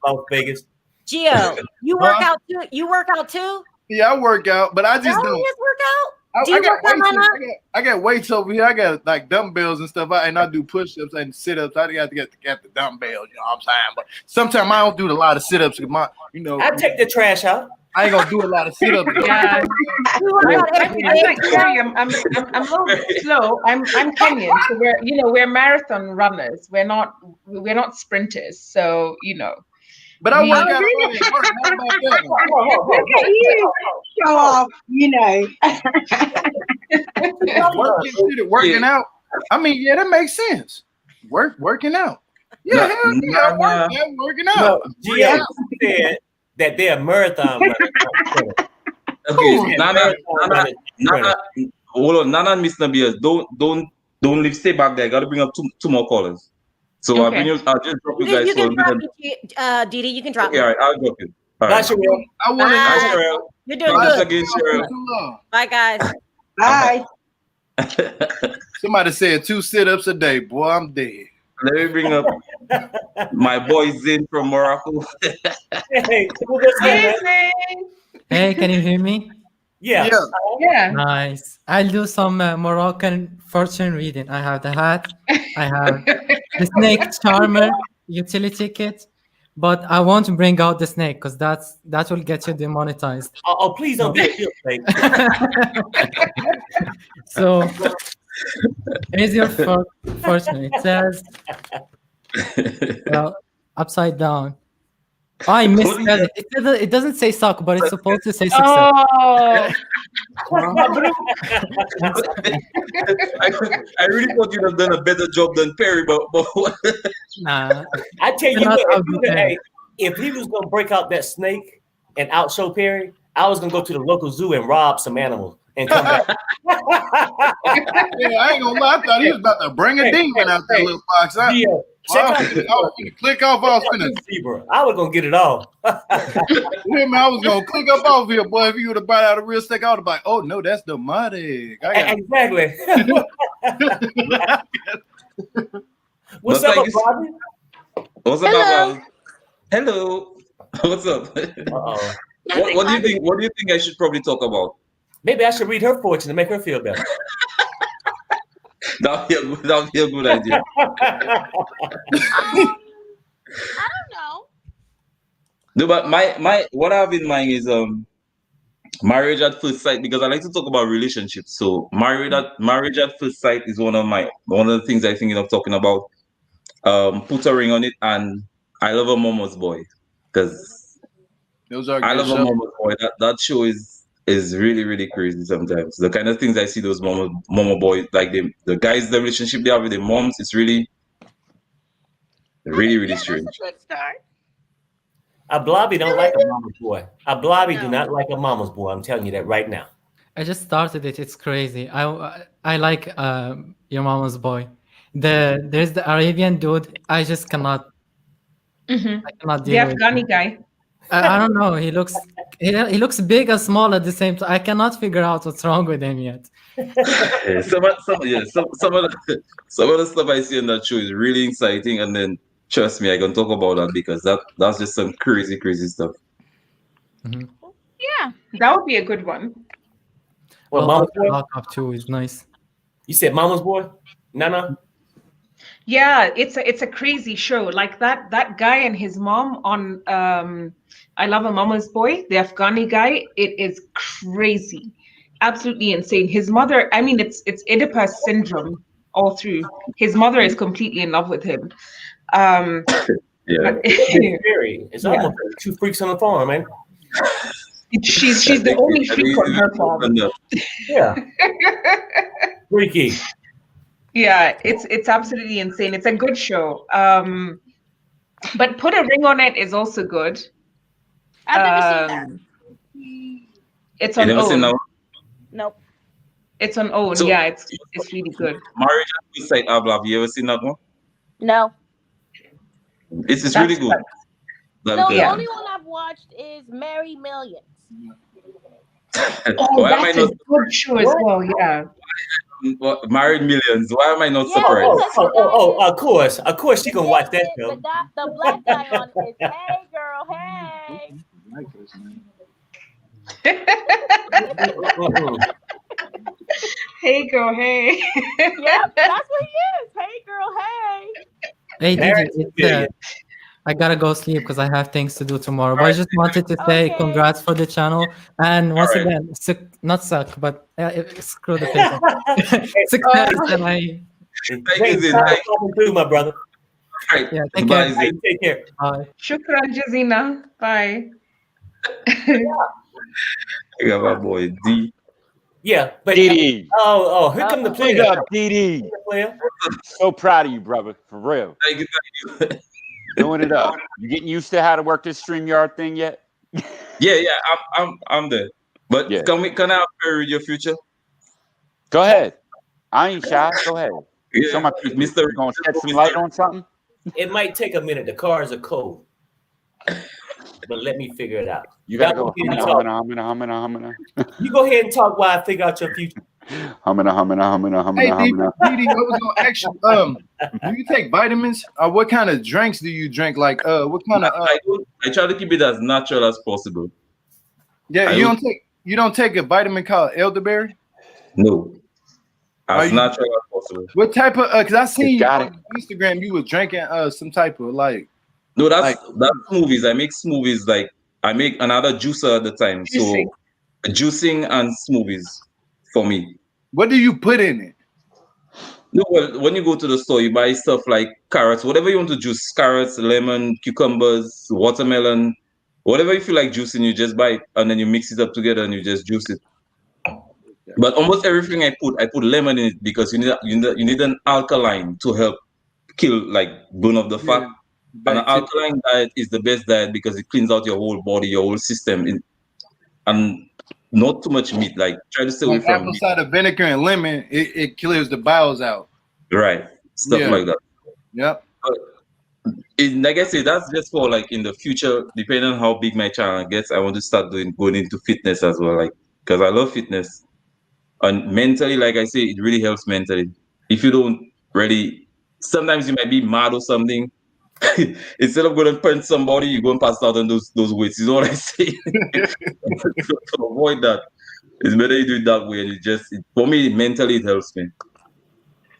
Las Vegas. Gio, you work out too? You work out too? Yeah, I work out, but I just don't. You just work out? Do you work out, Mama? I got weights over here. I got like dumbbells and stuff, and I do push-ups and sit-ups. I got to get the dumbbells, you know what I'm saying? But sometimes I don't do a lot of sit-ups. I take the trash out. I ain't gonna do a lot of sit-ups. Yeah. I'm like Perry. I'm a little bit slow. I'm Kenyan, so we're marathon runners. We're not sprinters. So But I would have got money at work. How about that one? Look at you. Show off, you know. Work considered working out. I mean, yeah, that makes sense. Working out. Yeah, hell yeah, working out. No, GA said that they're marathon runners. Okay, Nana, hold on, Nana and Miss Nabias, don't leave. Stay back there. I gotta bring up two more callers. So I'll just drop you guys. You can drop me, Didi. You can drop me. All right, I'll drop you. All Bye, right. Sharrell. I want to Bye, Sharrell. You're doing Bye good. again, Sharrell. Bye, guys. Bye. Somebody said 2 sit-ups a day. Boy, I'm dead. Let me bring up my boy Zin from Morocco. Hey, Hey, can you hear me? yeah. Nice. I'll do some Moroccan fortune reading. I have the hat. I have the snake charmer utility kit, but I won't bring out the snake because that will get you demonetized. Oh, please don't be a guilt snake. So here's your fortune. It says, well, upside down. Oh, I misspelled it. It doesn't say suck, but it's supposed to say success. Oh, I really thought you'd have done a better job than Perry, but Nah. I tell you You're not what, out there. hey, if he was gonna break out that snake and outshow Perry, I was gonna go to the local zoo and rob some animals and come back. Yeah, I ain't gonna lie. I thought he was about to bring a demon out that little box. I was gonna click off. I was gonna zebra. I was gonna get it all. I was gonna click up off here, boy. If you would have brought out a real steak, I would have been like, oh no, that's the muddy. Exactly. What's up, Bobby? What's up, Bobby? Hello. What's up? What do you think? What do you think I should probably talk about? Maybe I should read her fortune to make her feel better. That'll be a good idea. I don't know. No, but my what I have in mind is marriage at first sight, because I like to talk about relationships. So marriage at first sight is one of the things I think of talking about. Put a ring on it, and I love a mama's boy, because I love a mama's boy. That show is really, really crazy sometimes. The kind of things I see those mama boys, like the guys, the relationship they have with their moms, it's really, really, really strange. That's a good start. A blobby don't like a mama's boy. A blobby do not like a mama's boy. I'm telling you that right now. I just started it. It's crazy. I like your mama's boy. There's the Arabian dude. I just cannot. I cannot deal with Afghani guy. I don't know. He looks big and small at the same time. I cannot figure out what's wrong with him yet. Yeah, some of the stuff I see in that show is really exciting, and then trust me, I can talk about that because that's just some crazy, crazy stuff. Mm-hmm. Yeah, that would be a good one. Well, Mama's boy Lock Up too is nice. You said Mama's boy, Nana. Yeah, it's a crazy show. Like that guy and his mom on I Love a Mama's Boy, the Afghani guy. It is crazy, absolutely insane. His mother, I mean, it's Oedipus syndrome all through. His mother is completely in love with him. Yeah, It's almost like two freaks on the farm, man. She's the only freak on her farm. Yeah, freaky. Yeah, it's absolutely insane. It's a good show. But Put a Ring on It is also good. I've never seen that. It's on OWN. Nope. It's on OWN. So, yeah, it's really good. Marriage at First Sight, have you ever seen that one? No. It's really good. No, the only one I've watched is Marry Millions. That's a good show as well. Yeah. Married Millions. Why am I not surprised? Of course, she gonna watch that show. The black guy on it is, hey girl, hey. Hey girl, hey. Yep, that's what he is. Hey girl, hey. Hey, Didi, I gotta go sleep because I have things to do tomorrow. But I just wanted to say congrats for the channel. And once again, not suck, but screw the paper. Success. And Thank you, my brother. Right. Yeah, take Bye. care. Take care. Bye. Shukran, Jazina. Bye. I got my boy D. Yeah, but Didi. here come the Big player. up, Didi. So proud of you, brother. For real. Thank you. Doing it up. You getting used to how to work this StreamYard thing yet? Yeah, I'm there. But Yeah. can I read your future? Go ahead. I ain't shy. Go ahead. Yeah, Show my people. Mr. You gonna shed some light on something? It might take a minute. The cars are cold. But let me figure it out. You gotta go. You go ahead and talk while I figure out your future. Hey, Didi, I was gonna ask you, do you take vitamins? What kind of drinks do you drink? Like, what kind of? I try to keep it as natural as possible. Yeah, you don't take a vitamin called elderberry? No, as natural as possible. What type of? Because I seen you on Instagram, you was drinking some type of like. No, that's smoothies. I make smoothies. Like I make another juicer at the time. Juicing. So juicing and smoothies for me. What do you put in it? No, well, when you go to the store, you buy stuff like carrots, whatever you want to juice, carrots, lemon, cucumbers, watermelon, whatever you feel like juicing, you just buy it and then you mix it up together and you just juice it. But almost everything I put lemon in it because you need an alkaline to help kill, like, burn off the fat. Yeah. And an alkaline diet is the best diet because it cleans out your whole body, your whole system, and not too much meat. Like, try to stay away from apple cider vinegar and lemon. It clears the bowels out. Right, stuff like that. Yep. Like I say, that's just for like in the future, depending on how big my channel gets. I want to start going into fitness as well, like, because I love fitness. And mentally, like I say, it really helps mentally. If you don't really, sometimes you might be mad or something. Instead of going and punch somebody, you go and pass out on those weights. You know what I say? To avoid that, it's better you do it that way. And for me, mentally, it helps me.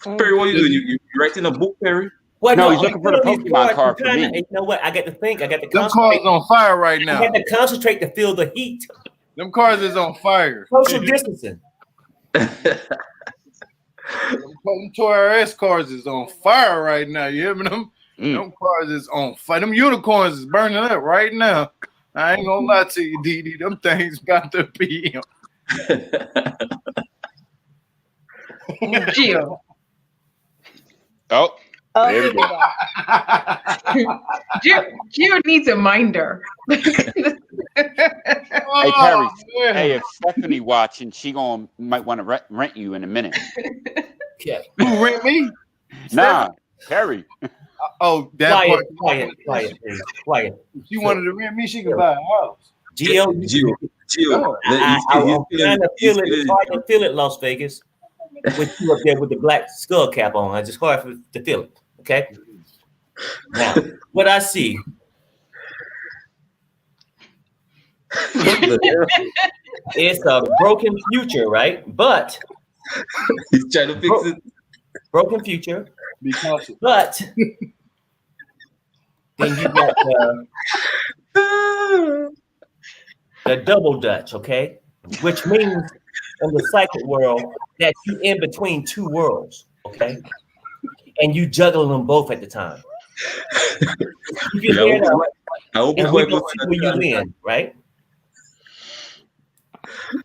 Perry, what are you doing? You writing a book, Perry? Well, no, he's looking for the Pokemon card for me. You know what? I got to think. I got to Them cars on fire right now. I got to concentrate to feel the heat. Them cars is on fire. Social distancing. Them Toy RS cars is on fire right now. You hear me? Them cars is on fire. Them unicorns is burning up right now. I ain't gonna lie to you, Didi. Them things got to be. Gio. Oh, there we go. Gio needs a minder. Hey, Perry. Hey, if Stephanie watching, she might want to rent you in a minute. Okay. Who rent me? Nah, Perry. Oh, that quiet. If she wanted to rent me, she could buy a house. Gio. I'm trying to feel it. It's hard to feel it, Las Vegas. With you up there with the black skull cap on, it's just hard to feel it. Okay. Now, what I see. It's a broken future, right? But he's trying to fix it. Broken future. But then you got the double Dutch, okay? Which means in the psychic world that you in between two worlds, okay? And you juggle them both at the time. You can hear that. I hope and we don't see where you in, right?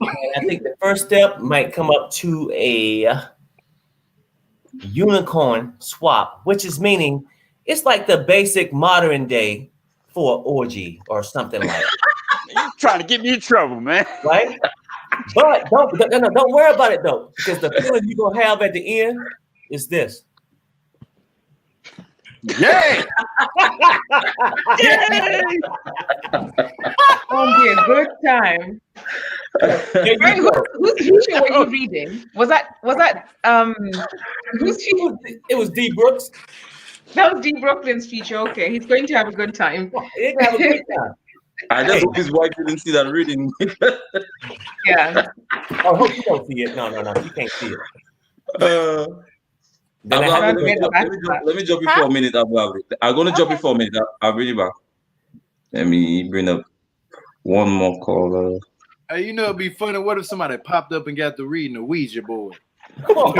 And I think the first step might come up to a unicorn swap, which is meaning it's like the basic modern day for orgy or something like that. You're trying to get me in trouble, man. Right? But don't worry about it though, because the feeling you're gonna have at the end is this. Yay! Gonna be a good time. Right, whose future were you reading? Was that whose future? It was D Brooks. That was D Brooklyn's future. Okay, he's going to have a good time. He's gonna have a great time. I just hope his wife didn't see that reading. Yeah. I hope you don't see it. No, you can't see it. Let me jump you for a minute. I'm gonna jump you for a minute. I'll bring you back. Let me bring up one more caller. Hey, you know it'd be funny. What if somebody popped up and got to reading the Ouija board? No,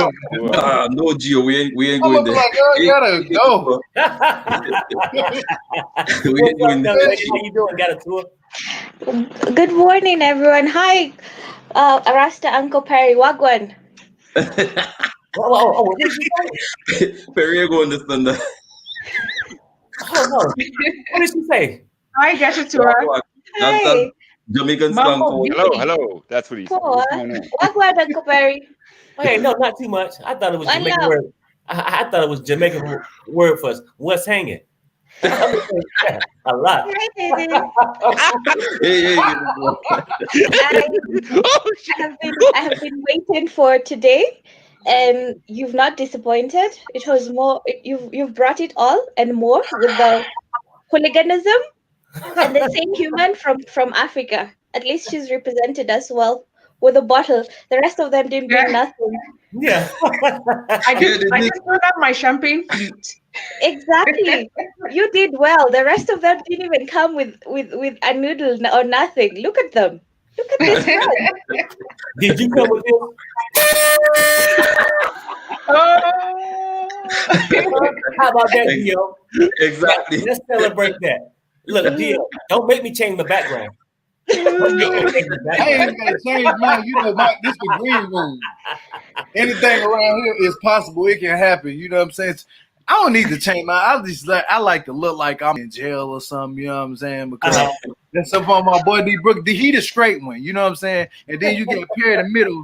Gio, we ain't I'm going gonna be there. like, oh, you gotta go. We ain't going there. How you doing? Got a tour? Good morning, everyone. Hi, Rasta Uncle Perry Wagwan. What did you say? Perry, go understand that. Oh no! What did she say? I get it to her. Hi. Jamaican slang for hello. That's what he said. What's going on? Wagwan, Uncle Perry. Okay, no, not too much. I thought it was One Jamaican love. word. I thought it was Jamaican word for what's hanging. A lot. Hi, baby. Hey, I have been waiting for today, and you've not disappointed. It was more. You've brought it all and more with the hooliganism and the same human from Africa. At least she's represented as well with a bottle. The rest of them didn't bring nothing. Yeah. I just brought out my champagne flute. Exactly. You did well. The rest of them didn't even come with a noodle or nothing. Look at them. Look at this one. Did you come with this? Oh. How about that, Dio? Exactly. Let's celebrate that. Look, Dio, don't make me change my background. I ain't gonna change mine. You know, this the green room. Anything around here is possible. It can happen. You know what I'm saying? I don't need to change mine. I like to look like I'm in jail or something. You know what I'm saying? Because that's up on my boy D Brook. He the straight one. You know what I'm saying? And then you get Perry in the middle.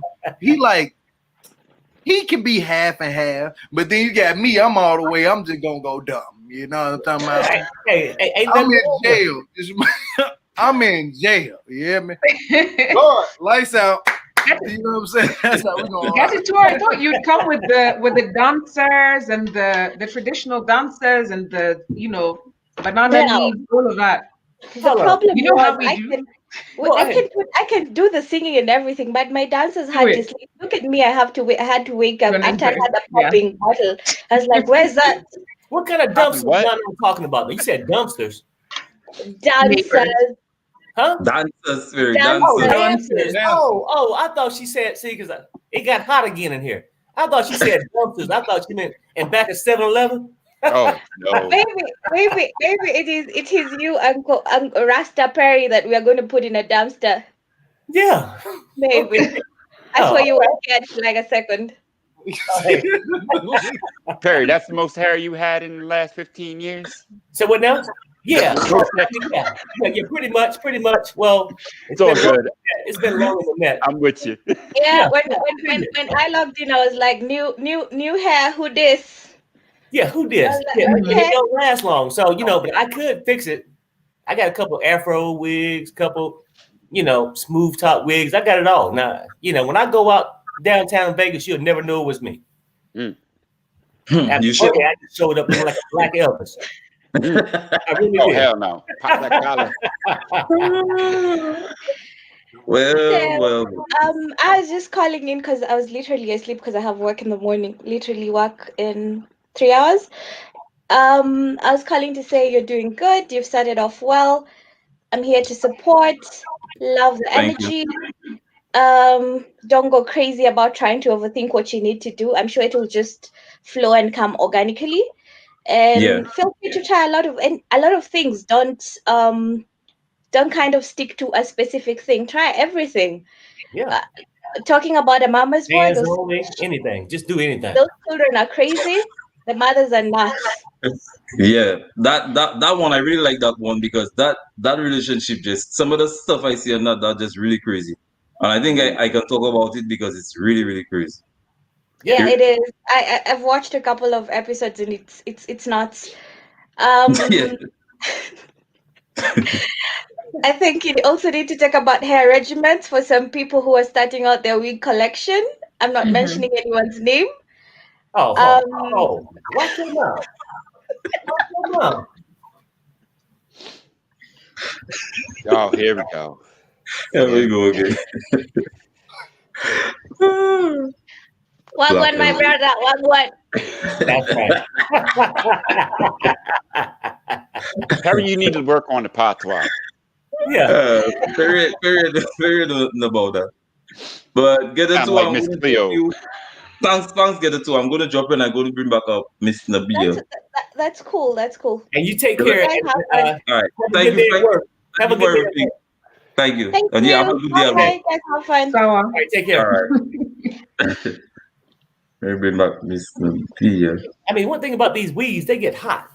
He can be half and half, but then you got me. I'm all the way. I'm just gonna go dumb. You know what I'm talking about? Hey, I'm in jail. I'm in jail. You hear me? Lord, lights out. You know what I'm saying? That's how we going. Get it to her. I thought you'd come with the dancers and the traditional dancers and the banana leaves, all of that. The problem you know was how we do. I can do the singing and everything, but my dancers had to sleep. Look at me. I had to wake up after I had a popping bottle. I was like, "Where's that?" What kind of dumpsters are you talking about? You said dumpsters. Dancers. Huh? Dancers. Dancers. Oh, I thought she said, see, because it got hot again in here. I thought she said dumpsters. I thought she meant and back at 7-Eleven. Oh no. Maybe it is you, Uncle Rasta Perry, that we are going to put in a dumpster. Yeah. Maybe. Okay. That's why you were scared for like a second. Perry, that's the most hair you had in the last 15 years? So what now? Yeah. Yeah, pretty much. Well, it's all good. It's been longer than that. I'm with you. Yeah, when I logged in, I was like, new hair, who this? Yeah, who this? Like, okay. It don't last long. So, but I could fix it. I got a couple Afro wigs, couple, smooth top wigs. I got it all. Now, when I go out downtown Vegas, you'll never know it was me. You should. I just showed up looking like a black Elvis. I really did. Hell no. Pop that collar. Well. I was just calling in because I was literally asleep because I have work in the morning. Literally work in 3 hours. I was calling to say you're doing good. You've started off well. I'm here to support. Love the energy. Don't go crazy about trying to overthink what you need to do. I'm sure it will just flow and come organically. And feel free to try a lot of things. Don't kind of stick to a specific thing. Try everything. Yeah. Talking about a mama's boy, anything. Just do anything. Those children are crazy. The mothers are nuts. Yeah, that one I really like that one because that relationship, just some of the stuff I see on that just really crazy, and I think I can talk about it because it's really, really crazy. Yeah, it is. I've watched a couple of episodes and it's nuts. I think you also need to talk about hair regimens for some people who are starting out their wig collection. I'm not mentioning anyone's name. Why come on? Oh, here we go. Here we go again. Wagwan, my brother. Wagwan. That's right. Perry, you need to work on the patois. Yeah. Very about that. But get into like Miss Cleo. Thanks, get it too. I'm gonna drop in. I'm gonna bring back up Miss Nabia. That's cool. That's cool. And you take care. Guys have fun. All right. Thank you. Have a good day. At work. Thank you. Thank And you. yeah, have a good day at Bye. work. Guys have fun. All right, take care. All right. Let me bring back Miss Nabia. I mean, one thing about these weeds, they get hot.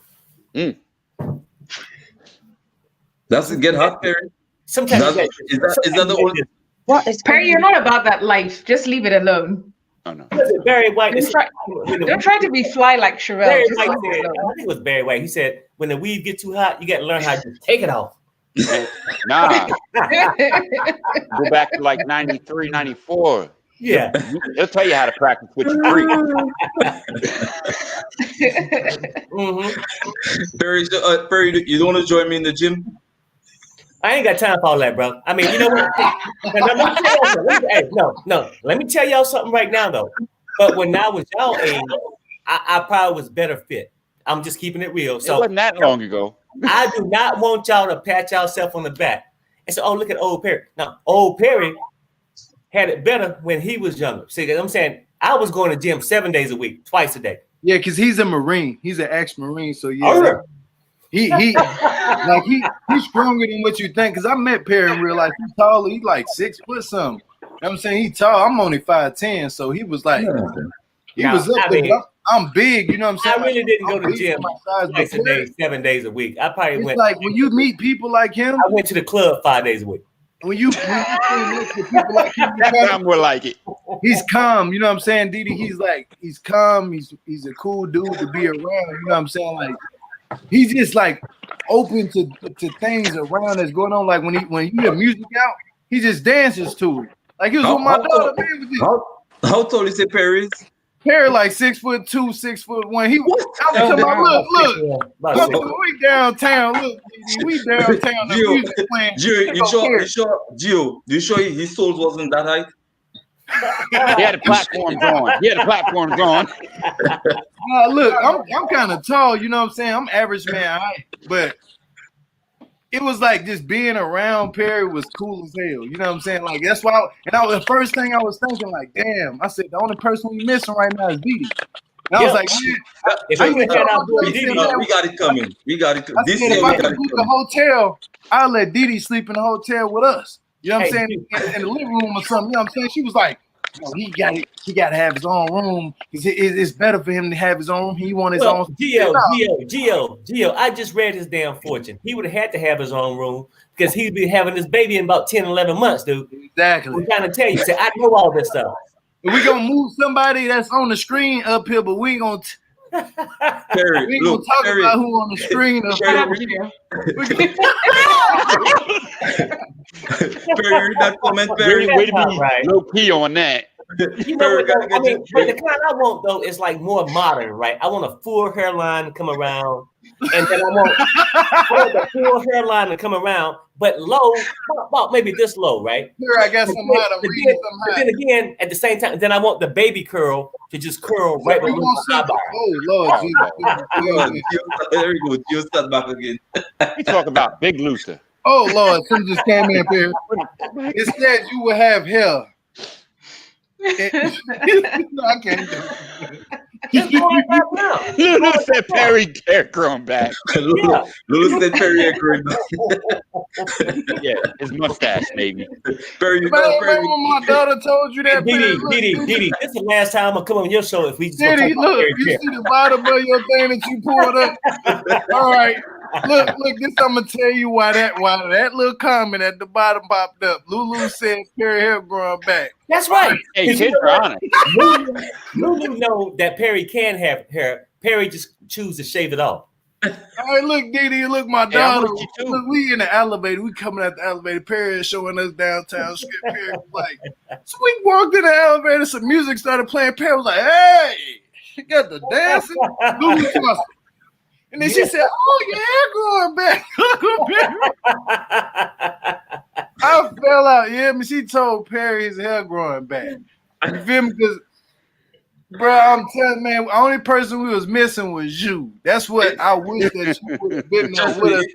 Does it get hot, Perry? Sometimes is that the only? What is Perry, you're not about that life. Just leave it alone. Oh no. Barry White. Don't try to be fly like Sharrell. Barry Just White leave it said, alone. I think it was Barry White. He said, when the weeds get too hot, you got to learn how to take it off. Nah. Go back to like 93, 94. Yeah. He'll tell you how to practice what you preach. Perry, you don't want to join me in the gym? I ain't got time for all that, bro. I mean, you know what? Let me tell y'all something right now, though. But when I was y'all age, I probably was better fit. I'm just keeping it real. So it wasn't that long ago. I do not want y'all to pat yourself on the back and say, "Oh, look at old Perry." Now, old Perry had it better when he was younger. See, I'm saying I was going to gym 7 days a week, twice a day. Yeah, because he's a Marine. He's an ex-Marine. So yeah. Oh, yeah. He's stronger than what you think. Cause I met Perry in real life. He's tall. He's like 6 foot something. You know what I'm saying? He's tall. I'm only 5'10". So he was like, he was up there. I'm big. You know what I'm saying? I really didn't go to the gym twice a day, 7 days a week. I probably went. Like when you meet people like him. I went to the club 5 days a week. When you meet people like him, I'm more like it. He's calm. You know what I'm saying, Didi? He's calm. He's a cool dude to be around. You know what I'm saying? Like. He's just like open to things around that's going on. Like when you hear music out, he just dances to it. Like he was with my daughter. How tall is it, Perry? Perry like 6'2", 6'1". He was talking about look, we downtown. Look, we downtown. Gio, you sure his soul wasn't that height? He had the platforms on. Look, I'm kind of tall, you know what I'm saying? I'm average man height, but it was like just being around Perry was cool as hell. You know what I'm saying? Like that's why. The first thing I was thinking, like, damn. I said the only person we missing right now is Didi. And I was like, man, we got it coming. We got it. This year if I could book a hotel, I'll let Didi sleep in the hotel with us. You know what I'm saying? In the living room or something. You know what I'm saying? She was like, he got to have his own room. It's better for him to have his own room. He want his own. Gio, I just read his damn fortune. He would have had to have his own room because he'd be having this baby in about 10, 11 months, dude. Exactly. I'm trying to tell you. Say, I know all this stuff. We're going to move somebody that's on the screen up here, but we ain't going to. Perry, we ain't gonna talk about who on the screen. Perry, read that comment, Perry. Way to be low key on that. You know what, though? I mean, but the kind I want though is like more modern, right? I want a full hairline to come around, and then I want the full hairline to come around, but low, about maybe this low, right? Here, I got some hot. But then again, at the same time, then I want the baby curl to just curl right below my eyeball. Oh Lord, Jesus! There we go. You start back again. You talk about Big Luther. Oh Lord, something just came in here. It said you will have hair. No, I can't do it. Lulu said Perry hair growing back. Lulu said Perry hair growing back. Yeah, his mustache, maybe. Perry, remember when my daughter told you that? Didi, this is the last time I'm gonna come on your show if we just Didi, look, you see the bottom of your thing that you pulled up. All right. Look, this I'm gonna tell you why that little comment at the bottom popped up. Lulu said Perry hair growing back. That's right. Hey, kids are honest. Lulu know that Perry can have hair. Perry just choose to shave it off. All right, look, Didi, look, my daughter. Look, we in the elevator. We coming out the elevator. Perry is showing us downtown. Perry was like, so we walked in the elevator. Some music started playing. Perry was like, hey, she got the dancing. Lulu was. And then she said, "Oh, your hair growing back." I fell out. Yeah, but she told Perry his hair growing back. You feel me? Because, bro, I'm telling man, the only person we was missing was you. That's what I wish that you would have been there with us.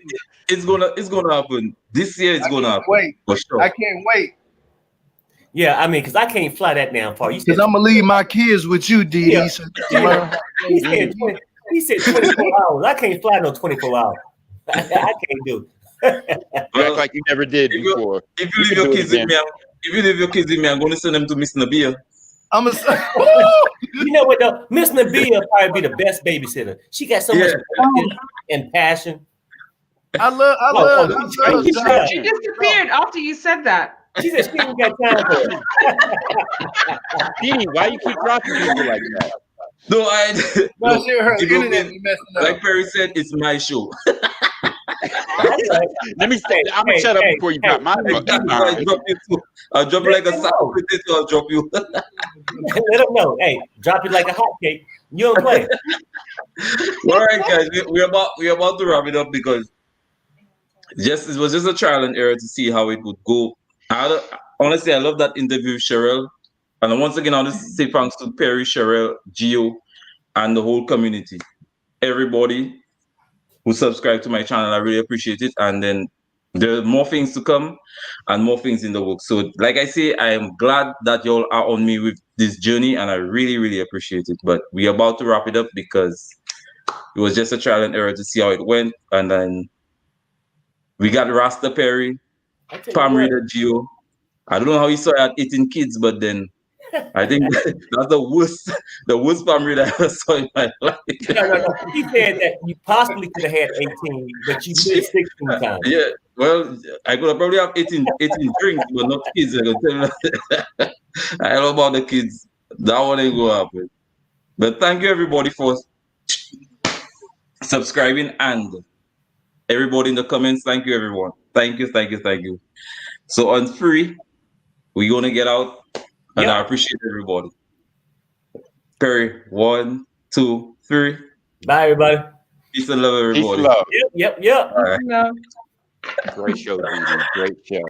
It's gonna happen this year. It's gonna happen. Wait, for sure. I can't wait. Yeah, I mean, because I can't fly that damn far. Because I'm gonna leave my kids with you, Dee. Yeah. So you learn how to He said 24 hours. I can't fly no 24 hours. I can't do it. You act like you never did before. If you leave your kids with me, I'm going to send them to Miss Nabia. I'm a. You know what though? Miss Nabia will probably be the best babysitter. She got so much and passion. I love. She disappeared after you said that. She said she ain't got time for it. Dee, why you keep dropping people like that? No, like Perry said, it's my show. Let me say, I'm gonna shut up before you drop my. I'll drop you like a sack of potato. I'll drop you. Let them know. Hey, drop it like a hot cake. You don't play. All right, guys, we're about to wrap it up because it was just a trial and error to see how it would go. Honestly, I love that interview with Sharrell. And once again, I want to say thanks to Perry, Sharrell, Gio, and the whole community. Everybody who subscribed to my channel, I really appreciate it. And then there are more things to come and more things in the works. So like I say, I am glad that y'all are on me with this journey and I really, really appreciate it. But we're about to wrap it up because it was just a trial and error to see how it went. And then we got Rasta Perry, Palm Reader Gio. I don't know how he saw at 18 kids, but then I think that's the worst palm reader I ever saw in my life. No. He said that you possibly could have had 18, but you did 16 times. Yeah, well, I could have probably have 18 drinks, but not kids. I can tell you that. I don't know about the kids. That one ain't gonna happen. But thank you everybody for subscribing and everybody in the comments. Thank you everyone. Thank you. So on 3, we're gonna get out. And I appreciate everybody. Perry, 1, 2, 3. Bye, everybody. Peace and love, everybody. Peace and love. Yep. All right. Great show, Dee. Great show.